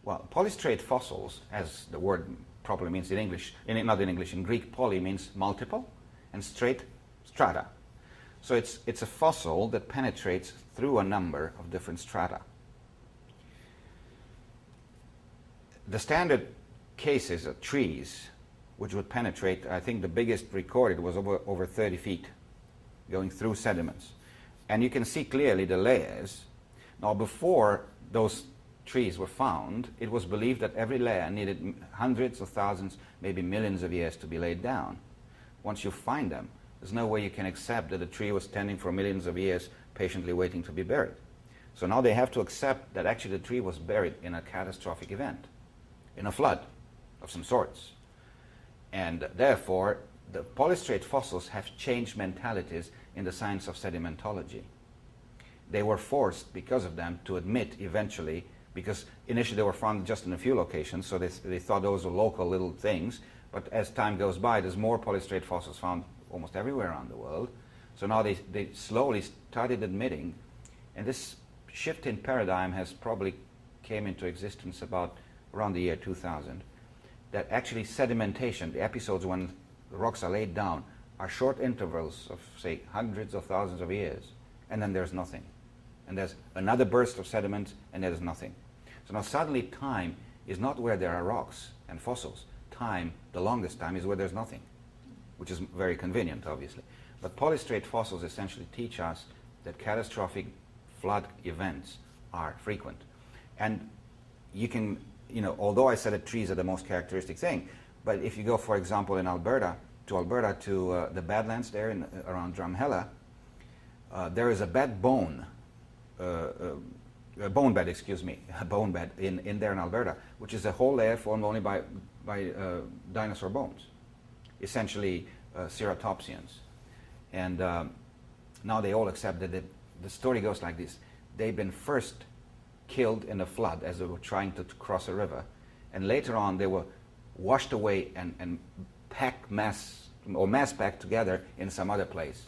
Well, polistrate fossils, as the word properly means in English, not in English, in Greek, poly means multiple, and straight, strata. So it's a fossil that penetrates through a number of different strata. The standard cases are trees, which would penetrate, I think the biggest recorded was over 30 feet, going through sediments. And you can see clearly the layers. Now, before those trees were found, it was believed that every layer needed hundreds of thousands, maybe millions of years to be laid down. Once you find them, there's no way you can accept that a tree was standing for millions of years patiently waiting to be buried. So now they have to accept that actually the tree was buried in a catastrophic event, in a flood of some sorts. And therefore, the polistrate fossils have changed mentalities in the science of sedimentology. They were forced, because of them, to admit eventually, because initially they were found just in a few locations, so they thought those were local little things, but as time goes by, there's more polistrate fossils found almost everywhere around the world. So now they slowly started admitting, and this shift in paradigm has probably came into existence about around the year 2000, that actually sedimentation, the episodes when the rocks are laid down, are short intervals of, say, hundreds of thousands of years, and then there's nothing. And there's another burst of sediment, and there's nothing. So now suddenly time is not where there are rocks and fossils. Time, the longest time, is where there's nothing, which is very convenient, obviously. But polistrate fossils essentially teach us that catastrophic flood events are frequent. And you can, although I said that trees are the most characteristic thing, but if you go, for example, in Alberta, to the Badlands there around Drumheller, there is a bone bed in there in Alberta, which is a whole layer formed only by dinosaur bones, essentially ceratopsians. And now they all accept that the story goes like this. They've been first killed in a flood as they were trying to cross a river, and later on they were washed away and mass packed together in some other place.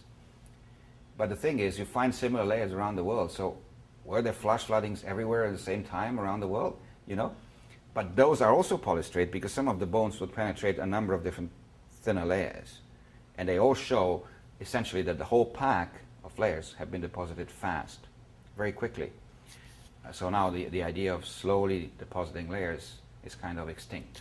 But the thing is, you find similar layers around the world, so were there flash floodings everywhere at the same time around the world? But those are also polistrate, because some of the bones would penetrate a number of different thinner layers. And they all show essentially that the whole pack of layers have been deposited fast, very quickly. So now the idea of slowly depositing layers is kind of extinct.